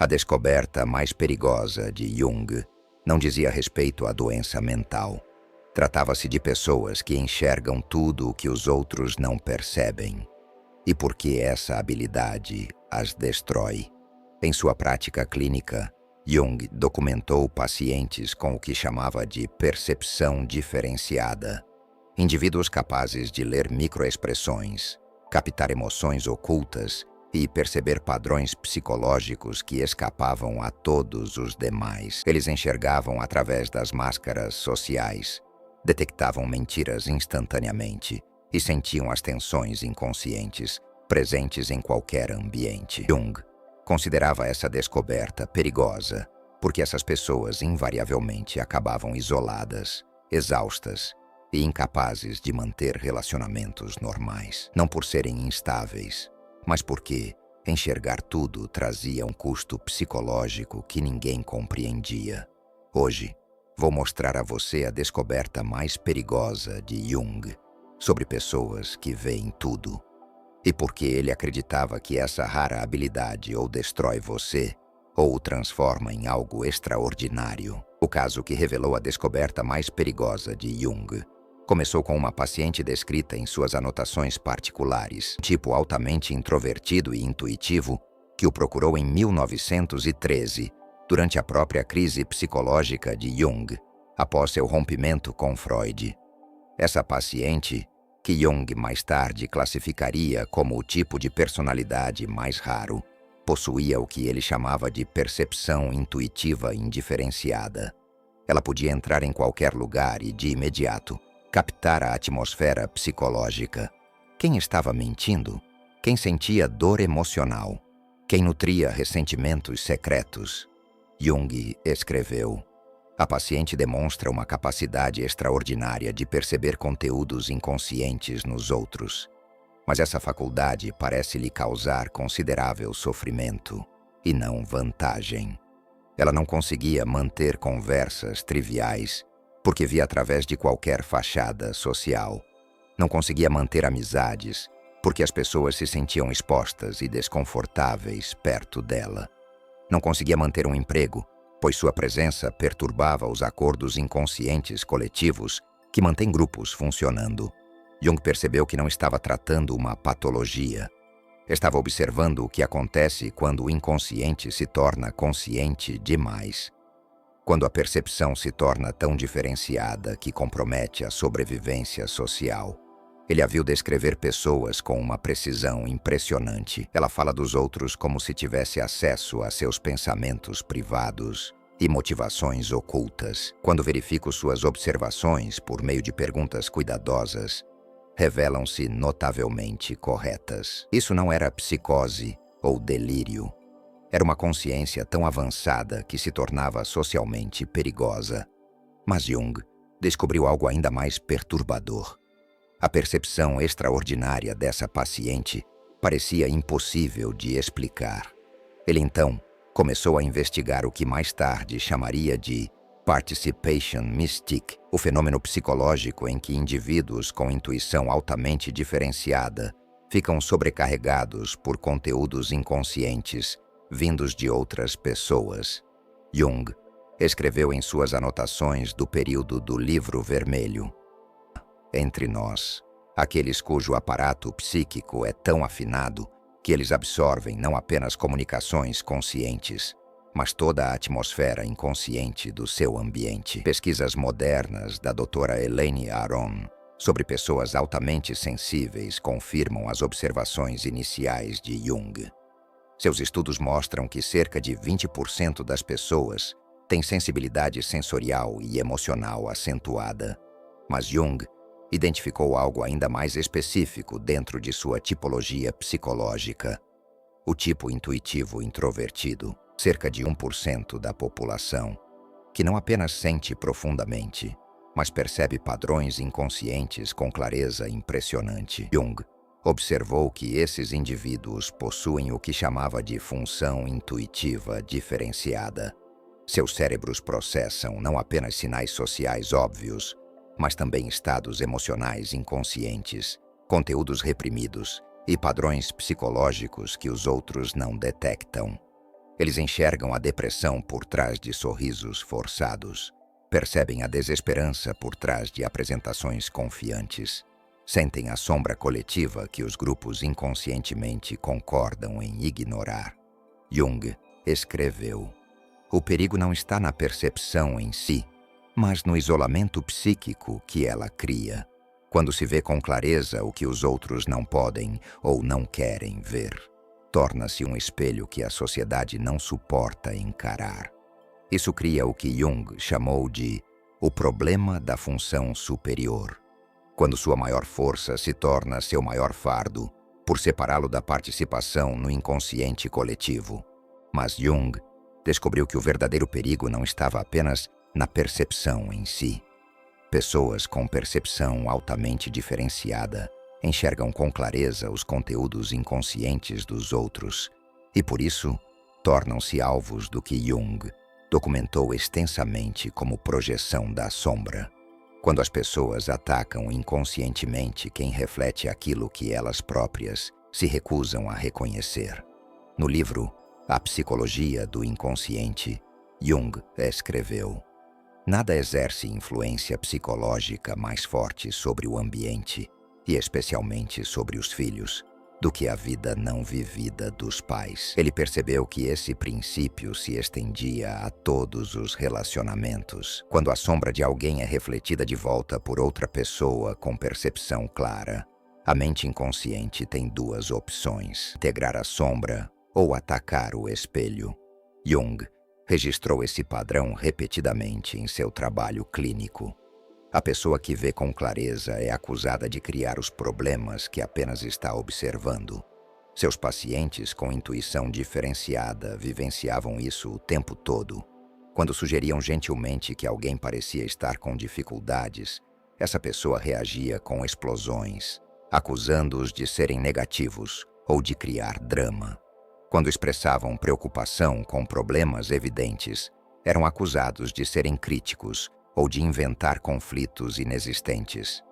A descoberta mais perigosa de Jung não dizia respeito à doença mental. Tratava-se de pessoas que enxergam tudo o que os outros não percebem. E porque essa habilidade as destrói. Em sua prática clínica, Jung documentou pacientes com o que chamava de percepção diferenciada. Indivíduos capazes de ler microexpressões, captar emoções ocultas e perceber padrões psicológicos que escapavam a todos os demais. Eles enxergavam através das máscaras sociais, detectavam mentiras instantaneamente e sentiam as tensões inconscientes presentes em qualquer ambiente. Jung considerava essa descoberta perigosa porque essas pessoas invariavelmente acabavam isoladas, exaustas e incapazes de manter relacionamentos normais. Não por serem instáveis, mas porque enxergar tudo trazia um custo psicológico que ninguém compreendia. Hoje, vou mostrar a você a descoberta mais perigosa de Jung sobre pessoas que veem tudo. E porque ele acreditava que essa rara habilidade ou destrói você, ou o transforma em algo extraordinário. O caso que revelou a descoberta mais perigosa de Jung começou com uma paciente descrita em suas anotações particulares, tipo altamente introvertido e intuitivo, que o procurou em 1913, durante a própria crise psicológica de Jung, após seu rompimento com Freud. Essa paciente, que Jung mais tarde classificaria como o tipo de personalidade mais raro, possuía o que ele chamava de percepção intuitiva indiferenciada. Ela podia entrar em qualquer lugar e, de imediato, captar a atmosfera psicológica. Quem estava mentindo? Quem sentia dor emocional? Quem nutria ressentimentos secretos? Jung escreveu: a paciente demonstra uma capacidade extraordinária de perceber conteúdos inconscientes nos outros, mas essa faculdade parece lhe causar considerável sofrimento e não vantagem. Ela não conseguia manter conversas triviais porque via através de qualquer fachada social. Não conseguia manter amizades porque as pessoas se sentiam expostas e desconfortáveis perto dela. Não conseguia manter um emprego, pois sua presença perturbava os acordos inconscientes coletivos que mantêm grupos funcionando. Jung percebeu que não estava tratando uma patologia. Estava observando o que acontece quando o inconsciente se torna consciente demais. Quando a percepção se torna tão diferenciada que compromete a sobrevivência social. Ele a viu descrever pessoas com uma precisão impressionante. Ela fala dos outros como se tivesse acesso a seus pensamentos privados e motivações ocultas. Quando verifico suas observações por meio de perguntas cuidadosas, revelam-se notavelmente corretas. Isso não era psicose ou delírio. Era uma consciência tão avançada que se tornava socialmente perigosa. Mas Jung descobriu algo ainda mais perturbador. A percepção extraordinária dessa paciente parecia impossível de explicar. Ele então começou a investigar o que mais tarde chamaria de Participation Mystique, o fenômeno psicológico em que indivíduos com intuição altamente diferenciada ficam sobrecarregados por conteúdos inconscientes vindos de outras pessoas. Jung escreveu em suas anotações do período do Livro Vermelho: entre nós, aqueles cujo aparato psíquico é tão afinado que eles absorvem não apenas comunicações conscientes, mas toda a atmosfera inconsciente do seu ambiente. Pesquisas modernas da doutora Elaine Aron sobre pessoas altamente sensíveis confirmam as observações iniciais de Jung. Seus estudos mostram que cerca de 20% das pessoas têm sensibilidade sensorial e emocional acentuada, mas Jung identificou algo ainda mais específico dentro de sua tipologia psicológica: o tipo intuitivo introvertido, cerca de 1% da população, que não apenas sente profundamente, mas percebe padrões inconscientes com clareza impressionante. Jung observou que esses indivíduos possuem o que chamava de função intuitiva diferenciada. Seus cérebros processam não apenas sinais sociais óbvios, mas também estados emocionais inconscientes, conteúdos reprimidos e padrões psicológicos que os outros não detectam. Eles enxergam a depressão por trás de sorrisos forçados, percebem a desesperança por trás de apresentações confiantes, sentem a sombra coletiva que os grupos inconscientemente concordam em ignorar. Jung escreveu: o perigo não está na percepção em si, mas no isolamento psíquico que ela cria, quando se vê com clareza o que os outros não podem ou não querem ver. Torna-se um espelho que a sociedade não suporta encarar. Isso cria o que Jung chamou de o problema da função superior, quando sua maior força se torna seu maior fardo, por separá-lo da participação no inconsciente coletivo. Mas Jung descobriu que o verdadeiro perigo não estava apenas na percepção em si. Pessoas com percepção altamente diferenciada enxergam com clareza os conteúdos inconscientes dos outros e, por isso, tornam-se alvos do que Jung documentou extensamente como projeção da sombra. Quando as pessoas atacam inconscientemente quem reflete aquilo que elas próprias se recusam a reconhecer. No livro A Psicologia do Inconsciente, Jung escreveu: nada exerce influência psicológica mais forte sobre o ambiente, e especialmente sobre os filhos, do que a vida não vivida dos pais. Ele percebeu que esse princípio se estendia a todos os relacionamentos. Quando a sombra de alguém é refletida de volta por outra pessoa com percepção clara, a mente inconsciente tem duas opções: integrar a sombra ou atacar o espelho. Jung registrou esse padrão repetidamente em seu trabalho clínico. A pessoa que vê com clareza é acusada de criar os problemas que apenas está observando. Seus pacientes com intuição diferenciada vivenciavam isso o tempo todo. Quando sugeriam gentilmente que alguém parecia estar com dificuldades, essa pessoa reagia com explosões, acusando-os de serem negativos ou de criar drama. Quando expressavam preocupação com problemas evidentes, eram acusados de serem críticos ou de inventar conflitos inexistentes.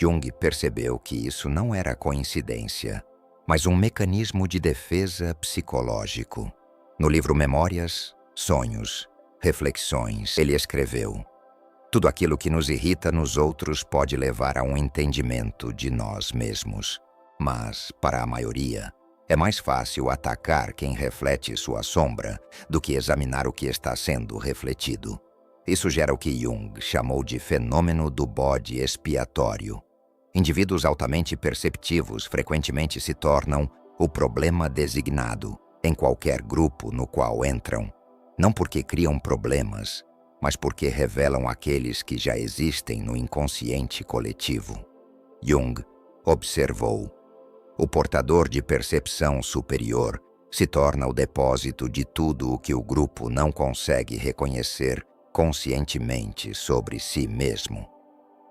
Jung percebeu que isso não era coincidência, mas um mecanismo de defesa psicológico. No livro Memórias, Sonhos, Reflexões, ele escreveu: tudo aquilo que nos irrita nos outros pode levar a um entendimento de nós mesmos, mas, para a maioria, é mais fácil atacar quem reflete sua sombra do que examinar o que está sendo refletido. Isso gera o que Jung chamou de fenômeno do bode expiatório. Indivíduos altamente perceptivos frequentemente se tornam o problema designado em qualquer grupo no qual entram, não porque criam problemas, mas porque revelam aqueles que já existem no inconsciente coletivo. Jung observou: o portador de percepção superior se torna o depósito de tudo o que o grupo não consegue reconhecer conscientemente sobre si mesmo.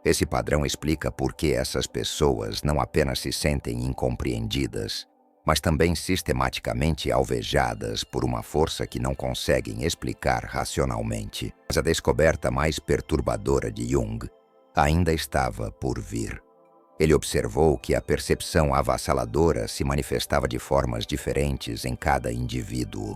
Esse padrão explica por que essas pessoas não apenas se sentem incompreendidas, mas também sistematicamente alvejadas por uma força que não conseguem explicar racionalmente. Mas a descoberta mais perturbadora de Jung ainda estava por vir. Ele observou que a percepção avassaladora se manifestava de formas diferentes em cada indivíduo.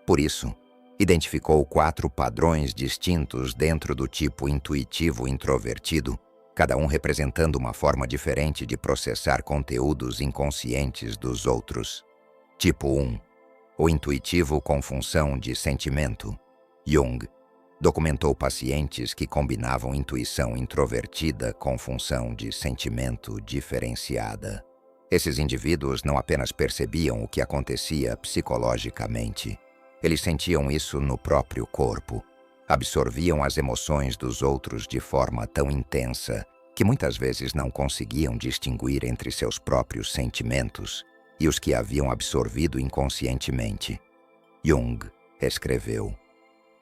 Por isso, identificou 4 padrões distintos dentro do tipo intuitivo introvertido, cada um representando uma forma diferente de processar conteúdos inconscientes dos outros. Tipo 1. O intuitivo com função de sentimento. Jung documentou pacientes que combinavam intuição introvertida com função de sentimento diferenciada. Esses indivíduos não apenas percebiam o que acontecia psicologicamente, eles sentiam isso no próprio corpo, absorviam as emoções dos outros de forma tão intensa que muitas vezes não conseguiam distinguir entre seus próprios sentimentos e os que haviam absorvido inconscientemente. Jung escreveu: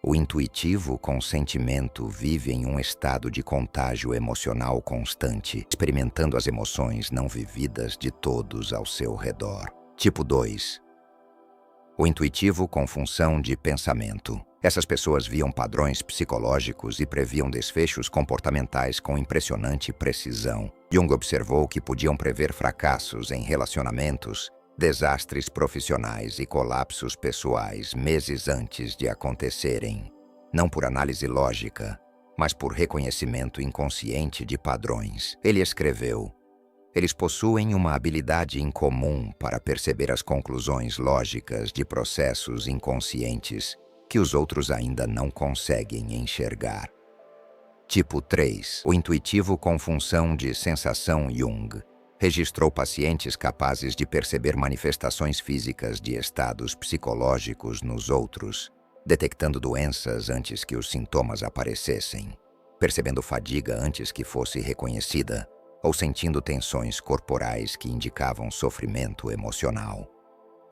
o intuitivo com sentimento vive em um estado de contágio emocional constante, experimentando as emoções não vividas de todos ao seu redor. Tipo 2. O intuitivo com função de pensamento. Essas pessoas viam padrões psicológicos e previam desfechos comportamentais com impressionante precisão. Jung observou que podiam prever fracassos em relacionamentos desastres profissionais e colapsos pessoais meses antes de acontecerem, não por análise lógica, mas por reconhecimento inconsciente de padrões. Ele escreveu: eles possuem uma habilidade incomum para perceber as conclusões lógicas de processos inconscientes que os outros ainda não conseguem enxergar. Tipo 3. O intuitivo com função de sensação Jung registrou pacientes capazes de perceber manifestações físicas de estados psicológicos nos outros, detectando doenças antes que os sintomas aparecessem, percebendo fadiga antes que fosse reconhecida, ou sentindo tensões corporais que indicavam sofrimento emocional.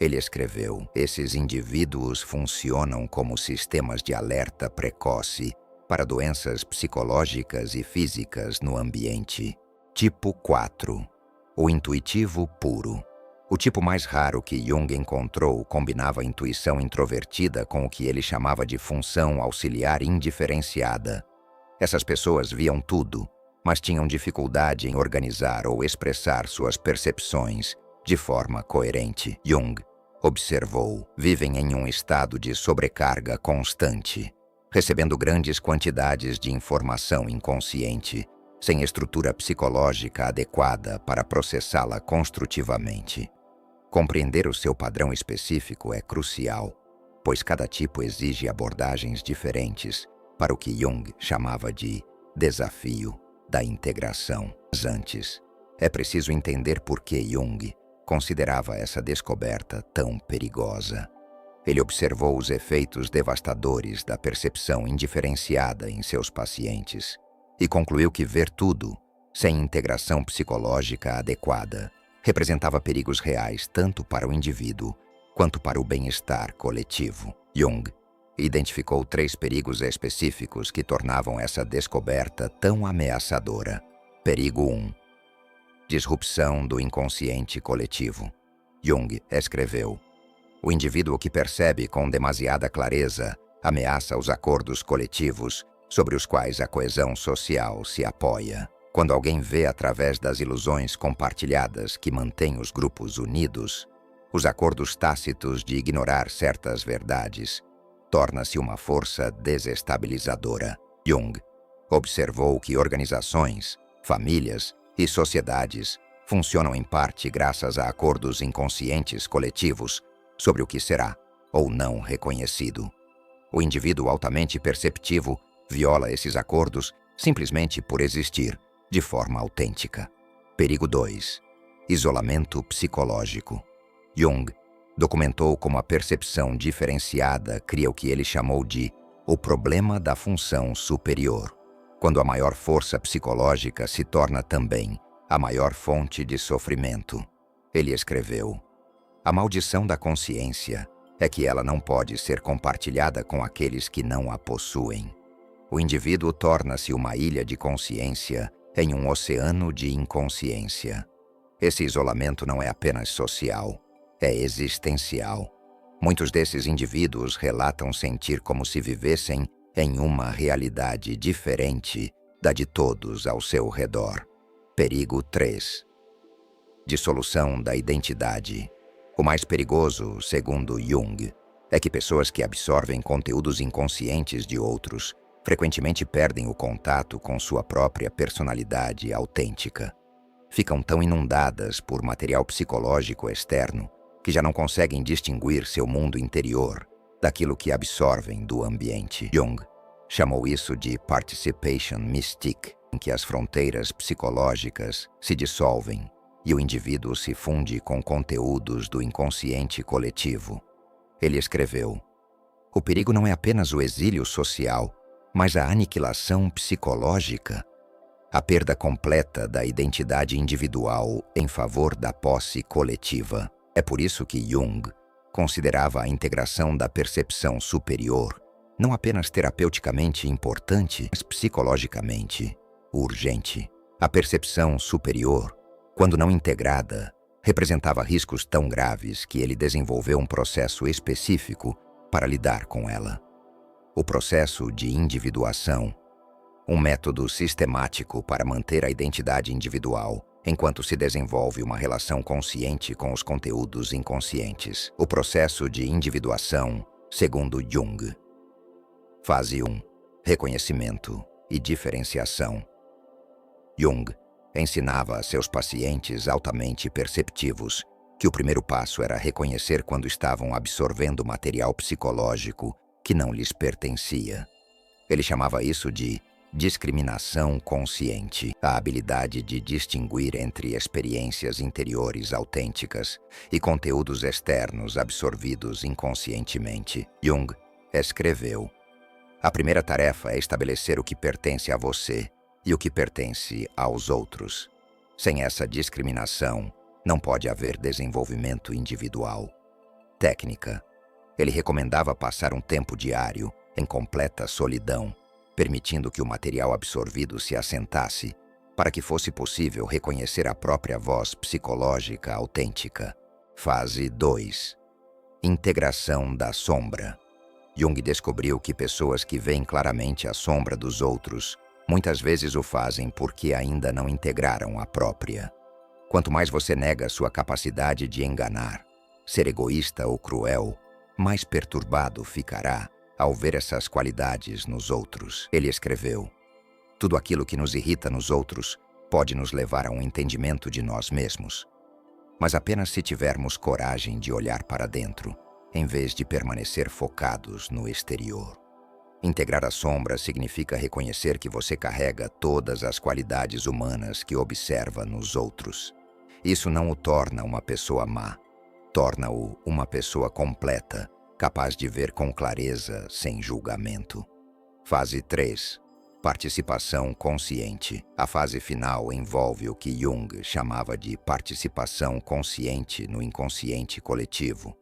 Ele escreveu: esses indivíduos funcionam como sistemas de alerta precoce para doenças psicológicas e físicas no ambiente. Tipo 4. O intuitivo puro. O tipo mais raro que Jung encontrou combinava a intuição introvertida com o que ele chamava de função auxiliar indiferenciada. Essas pessoas viam tudo, mas tinham dificuldade em organizar ou expressar suas percepções de forma coerente. Jung observou: vivem em um estado de sobrecarga constante, recebendo grandes quantidades de informação inconsciente, sem estrutura psicológica adequada para processá-la construtivamente. Compreender o seu padrão específico é crucial, pois cada tipo exige abordagens diferentes para o que Jung chamava de desafio da integração. Mas antes, é preciso entender por que Jung considerava essa descoberta tão perigosa. Ele observou os efeitos devastadores da percepção indiferenciada em seus pacientes e concluiu que ver tudo, sem integração psicológica adequada, representava perigos reais tanto para o indivíduo quanto para o bem-estar coletivo. Jung identificou 3 perigos específicos que tornavam essa descoberta tão ameaçadora. Perigo 1. Disrupção do inconsciente coletivo. Jung escreveu: o indivíduo que percebe com demasiada clareza ameaça os acordos coletivos sobre os quais a coesão social se apoia. Quando alguém vê através das ilusões compartilhadas que mantêm os grupos unidos, os acordos tácitos de ignorar certas verdades, torna-se uma força desestabilizadora. Jung observou que organizações, famílias e sociedades funcionam em parte graças a acordos inconscientes coletivos sobre o que será ou não reconhecido. O indivíduo altamente perceptivo viola esses acordos simplesmente por existir de forma autêntica. Perigo 2. Isolamento psicológico. Jung documentou como a percepção diferenciada cria o que ele chamou de o problema da função superior, quando a maior força psicológica se torna também a maior fonte de sofrimento. Ele escreveu: a maldição da consciência é que ela não pode ser compartilhada com aqueles que não a possuem. O indivíduo torna-se uma ilha de consciência em um oceano de inconsciência. Esse isolamento não é apenas social, é existencial. Muitos desses indivíduos relatam sentir como se vivessem em uma realidade diferente da de todos ao seu redor. Perigo 3. Dissolução da identidade. O mais perigoso, segundo Jung, é que pessoas que absorvem conteúdos inconscientes de outros frequentemente perdem o contato com sua própria personalidade autêntica. Ficam tão inundadas por material psicológico externo que já não conseguem distinguir seu mundo interior daquilo que absorvem do ambiente. Jung chamou isso de participation mystique, em que as fronteiras psicológicas se dissolvem e o indivíduo se funde com conteúdos do inconsciente coletivo. Ele escreveu: o perigo não é apenas o exílio social, mas a aniquilação psicológica, a perda completa da identidade individual em favor da posse coletiva. É por isso que Jung considerava a integração da percepção superior não apenas terapeuticamente importante, mas psicologicamente urgente. A percepção superior, quando não integrada, representava riscos tão graves que ele desenvolveu um processo específico para lidar com ela. O processo de individuação, um método sistemático para manter a identidade individual enquanto se desenvolve uma relação consciente com os conteúdos inconscientes. O processo de individuação, segundo Jung. Fase 1. Reconhecimento e diferenciação. Jung ensinava a seus pacientes altamente perceptivos que o primeiro passo era reconhecer quando estavam absorvendo material psicológico que não lhes pertencia. Ele chamava isso de discriminação consciente, a habilidade de distinguir entre experiências interiores autênticas e conteúdos externos absorvidos inconscientemente. Jung escreveu: a primeira tarefa é estabelecer o que pertence a você e o que pertence aos outros. Sem essa discriminação, não pode haver desenvolvimento individual. Técnica. Ele recomendava passar um tempo diário em completa solidão, permitindo que o material absorvido se assentasse, para que fosse possível reconhecer a própria voz psicológica autêntica. Fase 2. Integração da sombra. Jung descobriu que pessoas que veem claramente a sombra dos outros muitas vezes o fazem porque ainda não integraram a própria. Quanto mais você nega sua capacidade de enganar, ser egoísta ou cruel, mais perturbado ficará ao ver essas qualidades nos outros. Ele escreveu: tudo aquilo que nos irrita nos outros pode nos levar a um entendimento de nós mesmos, mas apenas se tivermos coragem de olhar para dentro, em vez de permanecer focados no exterior. Integrar a sombra significa reconhecer que você carrega todas as qualidades humanas que observa nos outros. Isso não o torna uma pessoa má, torna-o uma pessoa completa, capaz de ver com clareza, sem julgamento. Fase 3. Participação consciente. A fase final envolve o que Jung chamava de participação consciente no inconsciente coletivo.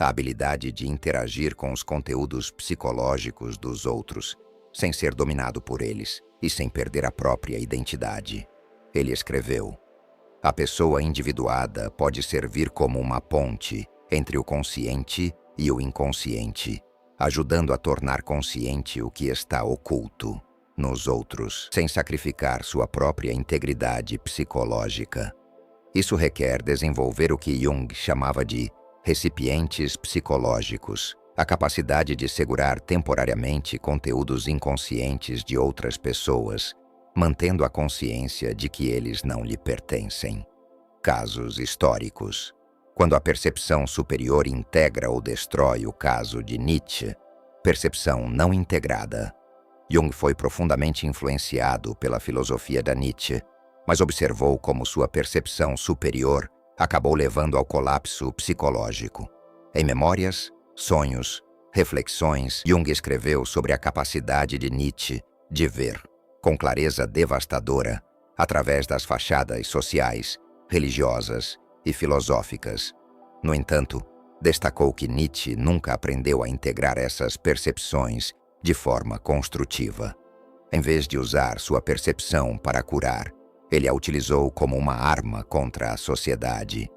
A habilidade de interagir com os conteúdos psicológicos dos outros, sem ser dominado por eles e sem perder a própria identidade. Ele escreveu: a pessoa individuada pode servir como uma ponte entre o consciente e o inconsciente, ajudando a tornar consciente o que está oculto nos outros, sem sacrificar sua própria integridade psicológica. Isso requer desenvolver o que Jung chamava de recipientes psicológicos, a capacidade de segurar temporariamente conteúdos inconscientes de outras pessoas, mantendo a consciência de que eles não lhe pertencem. Casos históricos. Quando a percepção superior integra ou destrói o caso de Nietzsche, percepção não integrada. Jung foi profundamente influenciado pela filosofia da Nietzsche, mas observou como sua percepção superior acabou levando ao colapso psicológico. Em Memórias, Sonhos, Reflexões, Jung escreveu sobre a capacidade de Nietzsche de ver, com clareza devastadora, através das fachadas sociais, religiosas e filosóficas. No entanto, destacou que Nietzsche nunca aprendeu a integrar essas percepções de forma construtiva. Em vez de usar sua percepção para curar, ele a utilizou como uma arma contra a sociedade.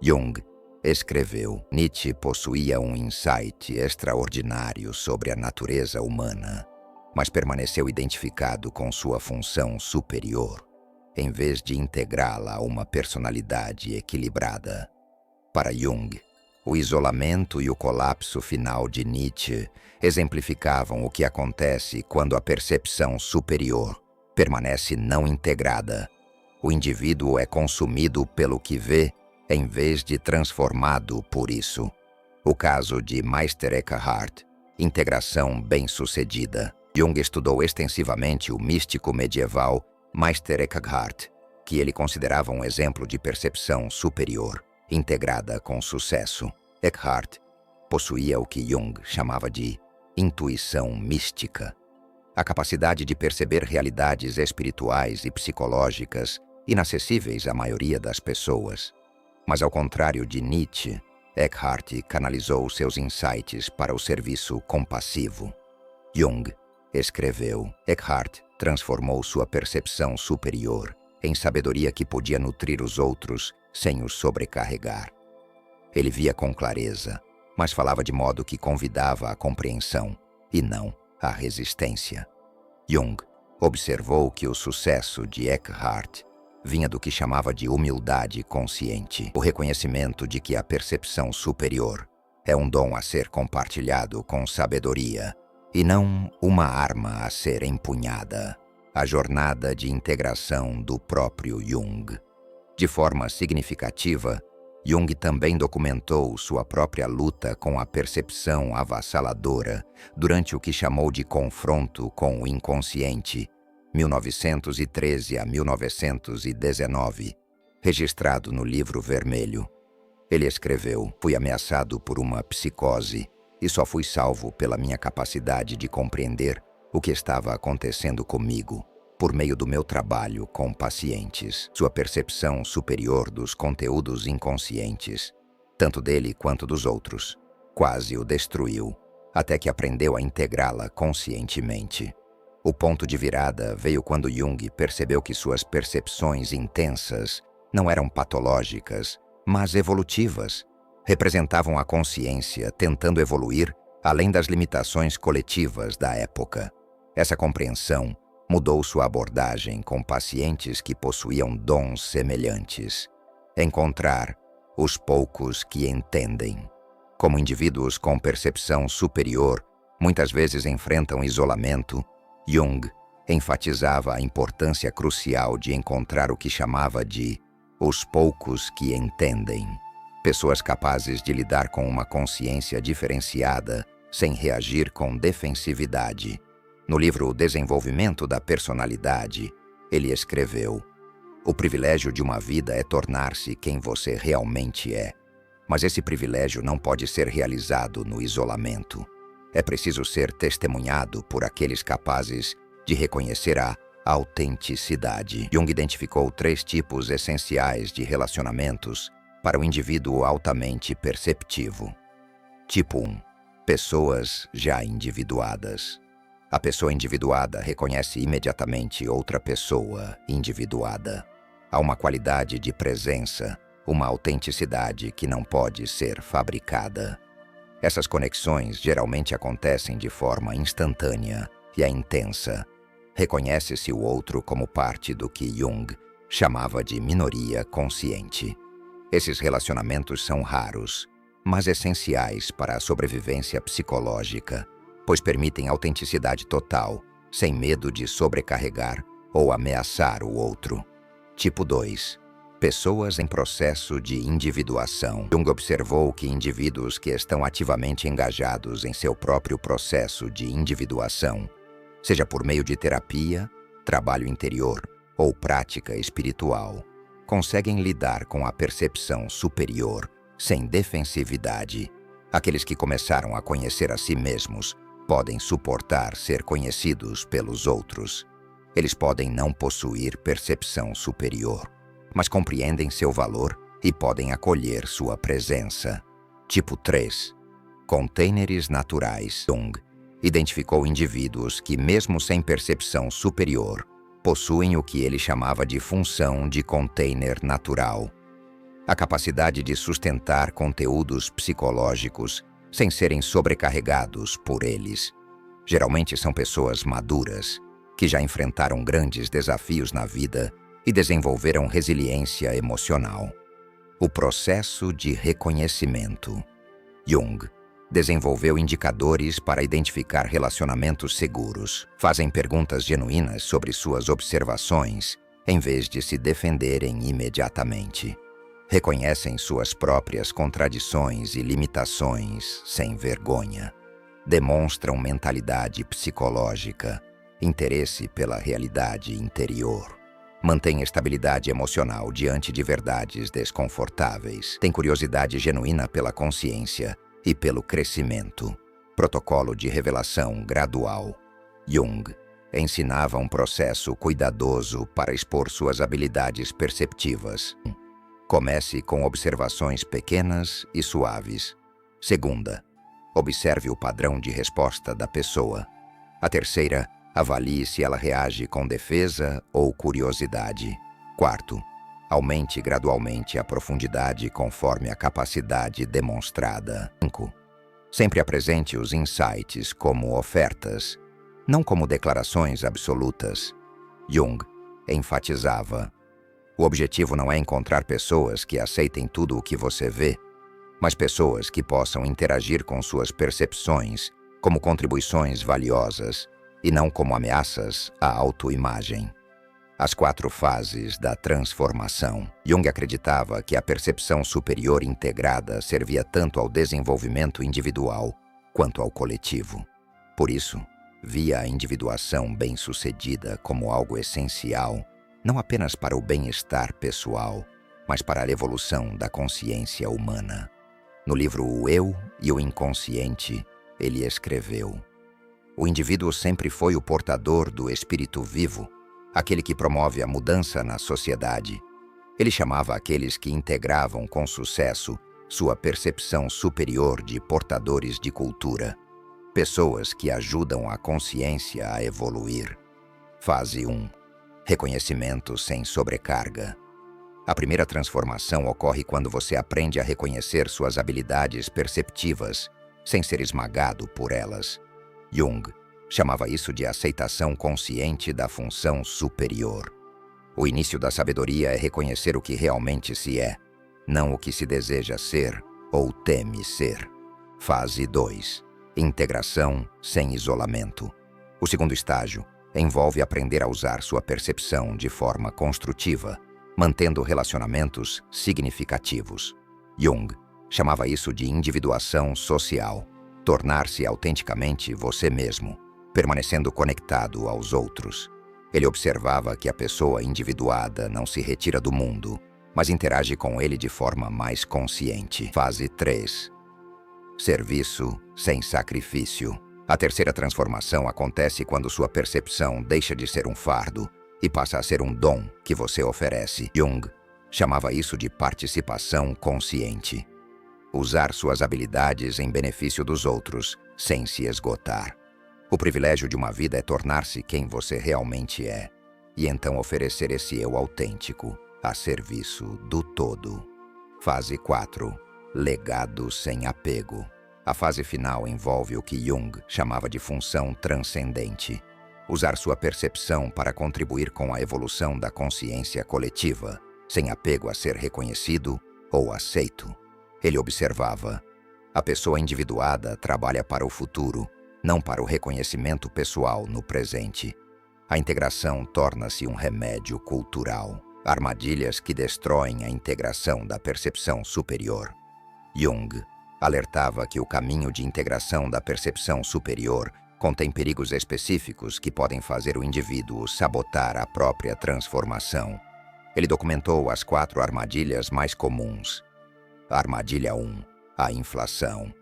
Jung escreveu: Nietzsche possuía um insight extraordinário sobre a natureza humana, mas permaneceu identificado com sua função superior, em vez de integrá-la a uma personalidade equilibrada. Para Jung, o isolamento e o colapso final de Nietzsche exemplificavam o que acontece quando a percepção superior permanece não integrada. O indivíduo é consumido pelo que vê, em vez de transformado por isso. O caso de Meister Eckhart, integração bem-sucedida. Jung estudou extensivamente o místico medieval Meister Eckhart, que ele considerava um exemplo de percepção superior, integrada com sucesso. Eckhart possuía o que Jung chamava de intuição mística, a capacidade de perceber realidades espirituais e psicológicas inacessíveis à maioria das pessoas. Mas ao contrário de Nietzsche, Eckhart canalizou seus insights para o serviço compassivo. Jung escreveu: Eckhart transformou sua percepção superior em sabedoria que podia nutrir os outros sem os sobrecarregar. Ele via com clareza, mas falava de modo que convidava à compreensão e não à resistência. Jung observou que o sucesso de Eckhart vinha do que chamava de humildade consciente, o reconhecimento de que a percepção superior é um dom a ser compartilhado com sabedoria e não uma arma a ser empunhada. A jornada de integração do próprio Jung. De forma significativa, Jung também documentou sua própria luta com a percepção avassaladora durante o que chamou de confronto com o inconsciente, 1913 a 1919, registrado no Livro Vermelho. Ele escreveu: "Fui ameaçado por uma psicose e só fui salvo pela minha capacidade de compreender o que estava acontecendo comigo por meio do meu trabalho com pacientes. Sua percepção superior dos conteúdos inconscientes, tanto dele quanto dos outros, quase o destruiu, até que aprendeu a integrá-la conscientemente. O ponto de virada veio quando Jung percebeu que suas percepções intensas não eram patológicas, mas evolutivas. Representavam a consciência tentando evoluir além das limitações coletivas da época. Essa compreensão mudou sua abordagem com pacientes que possuíam dons semelhantes. Encontrar os poucos que entendem. Como indivíduos com percepção superior muitas vezes enfrentam isolamento, Jung enfatizava a importância crucial de encontrar o que chamava de os poucos que entendem. Pessoas capazes de lidar com uma consciência diferenciada sem reagir com defensividade. No livro O Desenvolvimento da Personalidade, ele escreveu: "O privilégio de uma vida é tornar-se quem você realmente é. Mas esse privilégio não pode ser realizado no isolamento. É preciso ser testemunhado por aqueles capazes de reconhecer a autenticidade." Jung identificou 3 tipos essenciais de relacionamentos para o indivíduo altamente perceptivo. Tipo 1. Pessoas já individuadas. A pessoa individuada reconhece imediatamente outra pessoa individuada. Há uma qualidade de presença, uma autenticidade que não pode ser fabricada. Essas conexões geralmente acontecem de forma instantânea e é intensa. Reconhece-se o outro como parte do que Jung chamava de minoria consciente. Esses relacionamentos são raros, mas essenciais para a sobrevivência psicológica, pois permitem autenticidade total, sem medo de sobrecarregar ou ameaçar o outro. Tipo 2. Pessoas em processo de individuação. Jung observou que indivíduos que estão ativamente engajados em seu próprio processo de individuação, seja por meio de terapia, trabalho interior ou prática espiritual, conseguem lidar com a percepção superior sem defensividade. Aqueles que começaram a conhecer a si mesmos podem suportar ser conhecidos pelos outros. Eles podem não possuir percepção superior, mas compreendem seu valor e podem acolher sua presença. Tipo 3. Containers naturais. Jung identificou indivíduos que, mesmo sem percepção superior, possuem o que ele chamava de função de container natural. A capacidade de sustentar conteúdos psicológicos sem serem sobrecarregados por eles. Geralmente são pessoas maduras, que já enfrentaram grandes desafios na vida e desenvolveram resiliência emocional. O processo de reconhecimento. Jung desenvolveu indicadores para identificar relacionamentos seguros. Fazem perguntas genuínas sobre suas observações, em vez de se defenderem imediatamente. Reconhecem suas próprias contradições e limitações sem vergonha. Demonstram mentalidade psicológica, interesse pela realidade interior. Mantém estabilidade emocional diante de verdades desconfortáveis. Tem curiosidade genuína pela consciência e pelo crescimento. Protocolo de revelação gradual. Jung ensinava um processo cuidadoso para expor suas habilidades perceptivas. Comece com observações pequenas e suaves. Segunda, observe o padrão de resposta da pessoa. A terceira, avalie se ela reage com defesa ou curiosidade. Quarto, aumente gradualmente a profundidade conforme a capacidade demonstrada. 5. Sempre apresente os insights como ofertas, não como declarações absolutas. Jung enfatizava: O objetivo não é encontrar pessoas que aceitem tudo o que você vê, mas pessoas que possam interagir com suas percepções como contribuições valiosas e não como ameaças à autoimagem. As 4 fases da transformação. Jung acreditava que a percepção superior integrada servia tanto ao desenvolvimento individual quanto ao coletivo. Por isso, via a individuação bem-sucedida como algo essencial, não apenas para o bem-estar pessoal, mas para a evolução da consciência humana. No livro O Eu e o Inconsciente, ele escreveu: o indivíduo sempre foi o portador do espírito vivo, aquele que promove a mudança na sociedade. Ele chamava aqueles que integravam com sucesso sua percepção superior de portadores de cultura, pessoas que ajudam a consciência a evoluir. Fase 1. Reconhecimento sem sobrecarga. A primeira transformação ocorre quando você aprende a reconhecer suas habilidades perceptivas, sem ser esmagado por elas. Jung chamava isso de aceitação consciente da função superior. O início da sabedoria é reconhecer o que realmente se é, não o que se deseja ser ou teme ser. Fase 2. Integração sem isolamento. O segundo estágio envolve aprender a usar sua percepção de forma construtiva, mantendo relacionamentos significativos. Jung chamava isso de individuação social, tornar-se autenticamente você mesmo, permanecendo conectado aos outros. Ele observava que a pessoa individuada não se retira do mundo, mas interage com ele de forma mais consciente. Fase 3. Serviço sem sacrifício. A terceira transformação acontece quando sua percepção deixa de ser um fardo e passa a ser um dom que você oferece. Jung chamava isso de participação consciente. Usar suas habilidades em benefício dos outros, sem se esgotar. O privilégio de uma vida é tornar-se quem você realmente é, e então oferecer esse eu autêntico a serviço do todo. Fase 4. Legado sem apego. A fase final envolve o que Jung chamava de função transcendente. Usar sua percepção para contribuir com a evolução da consciência coletiva, sem apego a ser reconhecido ou aceito. Ele observava: a pessoa individuada trabalha para o futuro, não para o reconhecimento pessoal no presente. A integração torna-se um remédio cultural. Armadilhas que destroem a integração da percepção superior. Jung alertava que o caminho de integração da percepção superior contém perigos específicos que podem fazer o indivíduo sabotar a própria transformação. Ele documentou as 4 armadilhas mais comuns. Armadilha 1. A inflação.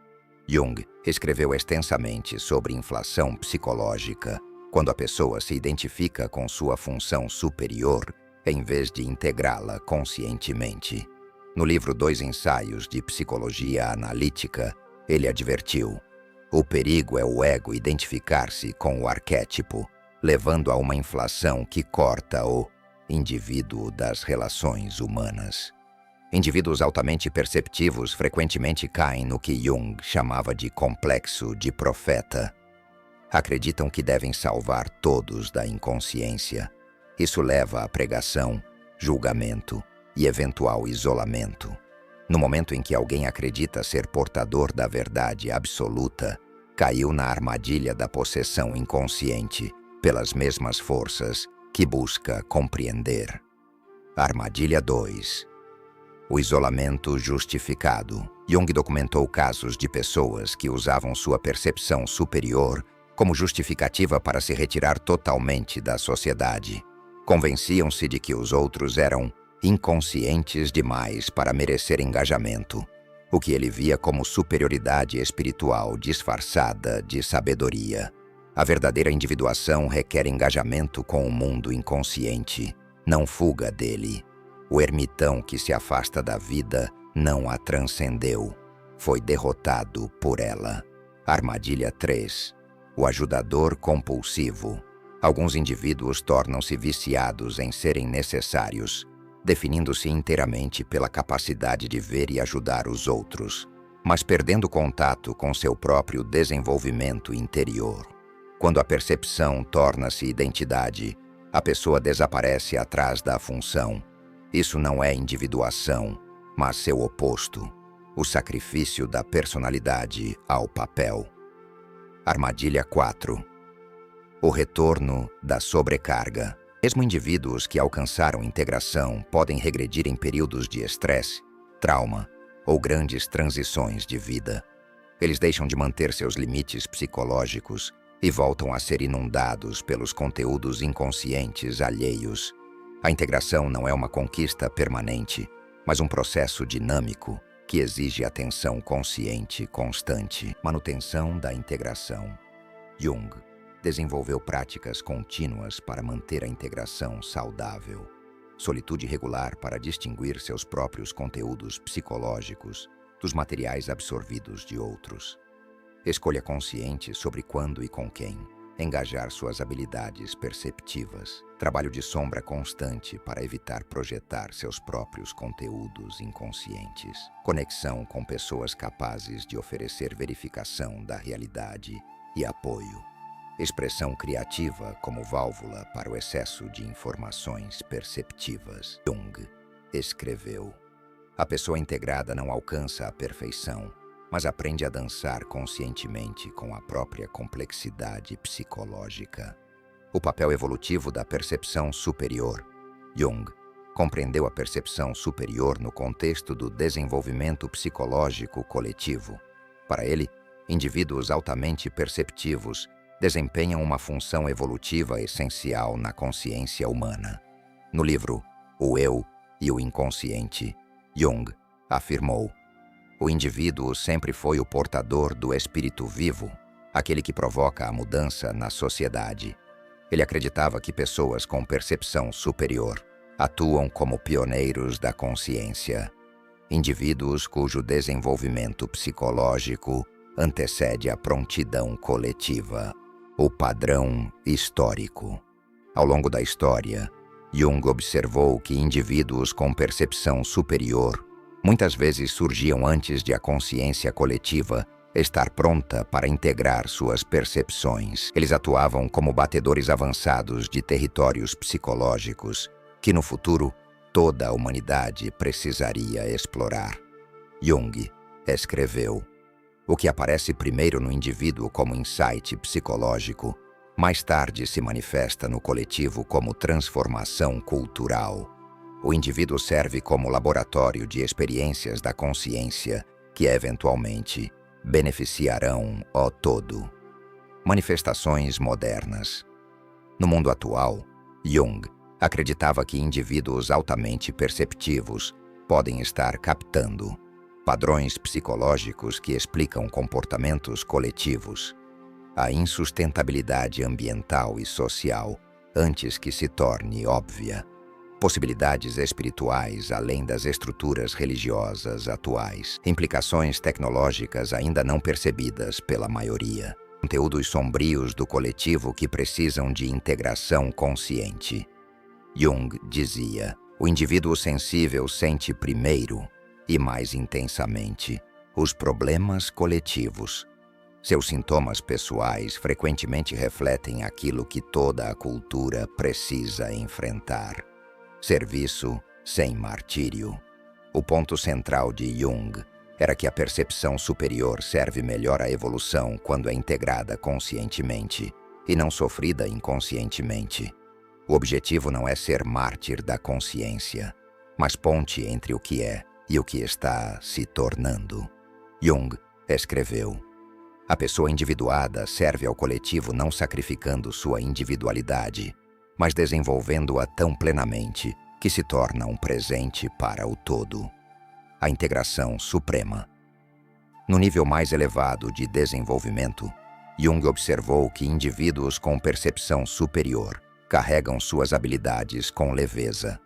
Jung escreveu extensamente sobre inflação psicológica, quando a pessoa se identifica com sua função superior em vez de integrá-la conscientemente. No livro 2 Ensaios de Psicologia Analítica, ele advertiu: o perigo é o ego identificar-se com o arquétipo, levando a uma inflação que corta o indivíduo das relações humanas. Indivíduos altamente perceptivos frequentemente caem no que Jung chamava de complexo de profeta. Acreditam que devem salvar todos da inconsciência. Isso leva à pregação, julgamento e eventual isolamento. No momento em que alguém acredita ser portador da verdade absoluta, caiu na armadilha da possessão inconsciente pelas mesmas forças que busca compreender. Armadilha 2. O isolamento justificado. Jung documentou casos de pessoas que usavam sua percepção superior como justificativa para se retirar totalmente da sociedade. Convenciam-se de que os outros eram inconscientes demais para merecer engajamento, o que ele via como superioridade espiritual disfarçada de sabedoria. A verdadeira individuação requer engajamento com o mundo inconsciente, não fuga dele. O ermitão que se afasta da vida não a transcendeu, foi derrotado por ela. Armadilha 3. O ajudador compulsivo. Alguns indivíduos tornam-se viciados em serem necessários, definindo-se inteiramente pela capacidade de ver e ajudar os outros, mas perdendo contato com seu próprio desenvolvimento interior. Quando a percepção torna-se identidade, a pessoa desaparece atrás da função, Isso não é individuação, mas seu oposto, o sacrifício da personalidade ao papel. Armadilha 4. O retorno da sobrecarga. Mesmo indivíduos que alcançaram integração podem regredir em períodos de estresse, trauma ou grandes transições de vida. Eles deixam de manter seus limites psicológicos e voltam a ser inundados pelos conteúdos inconscientes alheios. A integração não é uma conquista permanente, mas um processo dinâmico que exige atenção consciente constante. Manutenção da integração. Jung desenvolveu práticas contínuas para manter a integração saudável. Solitude regular para distinguir seus próprios conteúdos psicológicos dos materiais absorvidos de outros. Escolha consciente sobre quando e com quem engajar suas habilidades perceptivas. Trabalho de sombra constante para evitar projetar seus próprios conteúdos inconscientes. Conexão com pessoas capazes de oferecer verificação da realidade e apoio. Expressão criativa como válvula para o excesso de informações perceptivas. Jung escreveu: a pessoa integrada não alcança a perfeição, mas aprende a dançar conscientemente com a própria complexidade psicológica. O papel evolutivo da percepção superior. Jung compreendeu a percepção superior no contexto do desenvolvimento psicológico coletivo. Para ele, indivíduos altamente perceptivos desempenham uma função evolutiva essencial na consciência humana. No livro O Eu e o Inconsciente, Jung afirmou: o indivíduo sempre foi o portador do espírito vivo, aquele que provoca a mudança na sociedade. Ele acreditava que pessoas com percepção superior atuam como pioneiros da consciência, indivíduos cujo desenvolvimento psicológico antecede a prontidão coletiva. O padrão histórico. Ao longo da história, Jung observou que indivíduos com percepção superior muitas vezes surgiam antes de a consciência coletiva estar pronta para integrar suas percepções. Eles atuavam como batedores avançados de territórios psicológicos que, no futuro, toda a humanidade precisaria explorar. Jung escreveu: o que aparece primeiro no indivíduo como insight psicológico, mais tarde se manifesta no coletivo como transformação cultural. O indivíduo serve como laboratório de experiências da consciência que, eventualmente, beneficiarão o todo. Manifestações modernas. No mundo atual, Jung acreditava que indivíduos altamente perceptivos podem estar captando padrões psicológicos que explicam comportamentos coletivos, a insustentabilidade ambiental e social antes que se torne óbvia, possibilidades espirituais além das estruturas religiosas atuais, implicações tecnológicas ainda não percebidas pela maioria, conteúdos sombrios do coletivo que precisam de integração consciente. Jung dizia: o indivíduo sensível sente primeiro e mais intensamente os problemas coletivos. Seus sintomas pessoais frequentemente refletem aquilo que toda a cultura precisa enfrentar. Serviço sem martírio. O ponto central de Jung era que a percepção superior serve melhor à evolução quando é integrada conscientemente e não sofrida inconscientemente. O objetivo não é ser mártir da consciência, mas ponte entre o que é e o que está se tornando. Jung escreveu: a pessoa individuada serve ao coletivo não sacrificando sua individualidade, mas desenvolvendo-a tão plenamente que se torna um presente para o todo. A integração suprema. No nível mais elevado de desenvolvimento, Jung observou que indivíduos com percepção superior carregam suas habilidades com leveza.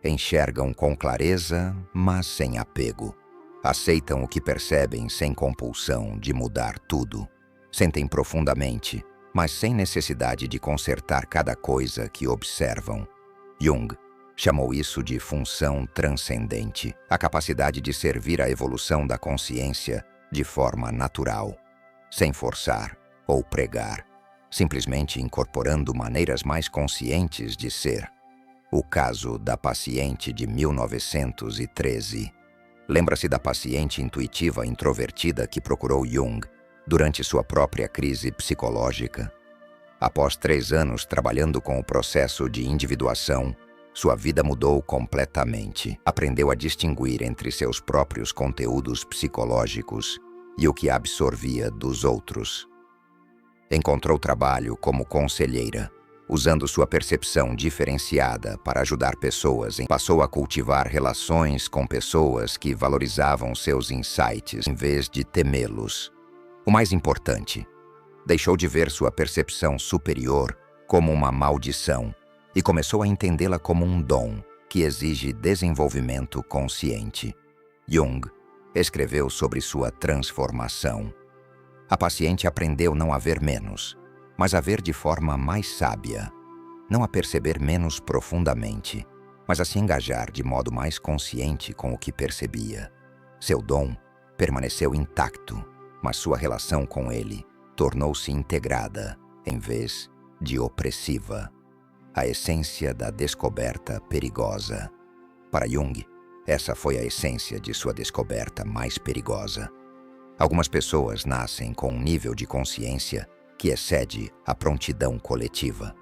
Enxergam com clareza, mas sem apego. Aceitam o que percebem sem compulsão de mudar tudo. Sentem profundamente, mas sem necessidade de consertar cada coisa que observam. Jung chamou isso de função transcendente, a capacidade de servir à evolução da consciência de forma natural, sem forçar ou pregar, simplesmente incorporando maneiras mais conscientes de ser. O caso da paciente de 1913. Lembra-se da paciente intuitiva introvertida que procurou Jung durante sua própria crise psicológica? Após 3 anos trabalhando com o processo de individuação, sua vida mudou completamente. Aprendeu a distinguir entre seus próprios conteúdos psicológicos e o que absorvia dos outros. Encontrou trabalho como conselheira, usando sua percepção diferenciada para ajudar pessoas. Passou a cultivar relações com pessoas que valorizavam seus insights em vez de temê-los. O mais importante, deixou de ver sua percepção superior como uma maldição e começou a entendê-la como um dom que exige desenvolvimento consciente. Jung escreveu sobre sua transformação. A paciente aprendeu não a ver menos, mas a ver de forma mais sábia, não a perceber menos profundamente, mas a se engajar de modo mais consciente com o que percebia. Seu dom permaneceu intacto, mas sua relação com ele tornou-se integrada, em vez de opressiva. A essência da descoberta perigosa. Para Jung, essa foi a essência de sua descoberta mais perigosa. Algumas pessoas nascem com um nível de consciência que excede a prontidão coletiva.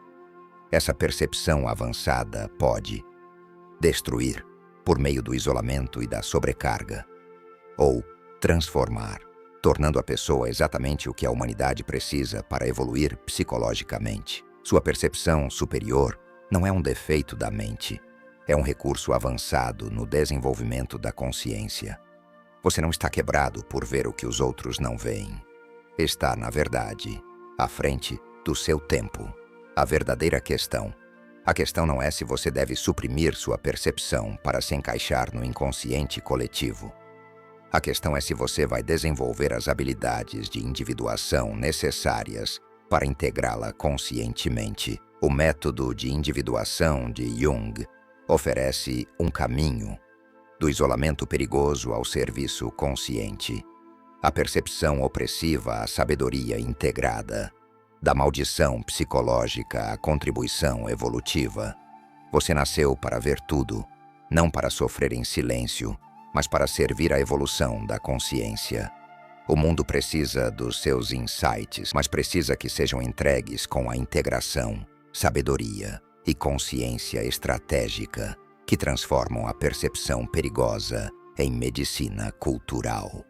Essa percepção avançada pode destruir por meio do isolamento e da sobrecarga, ou transformar, tornando a pessoa exatamente o que a humanidade precisa para evoluir psicologicamente. Sua percepção superior não é um defeito da mente, é um recurso avançado no desenvolvimento da consciência. Você não está quebrado por ver o que os outros não veem. Está, na verdade, à frente do seu tempo. A verdadeira questão. A questão não é se você deve suprimir sua percepção para se encaixar no inconsciente coletivo. A questão é se você vai desenvolver as habilidades de individuação necessárias para integrá-la conscientemente. O método de individuação de Jung oferece um caminho do isolamento perigoso ao serviço consciente, a percepção opressiva à sabedoria integrada, da maldição psicológica à contribuição evolutiva. Você nasceu para ver tudo, não para sofrer em silêncio, mas para servir à evolução da consciência. O mundo precisa dos seus insights, mas precisa que sejam entregues com a integração, sabedoria e consciência estratégica que transformam a percepção perigosa em medicina cultural.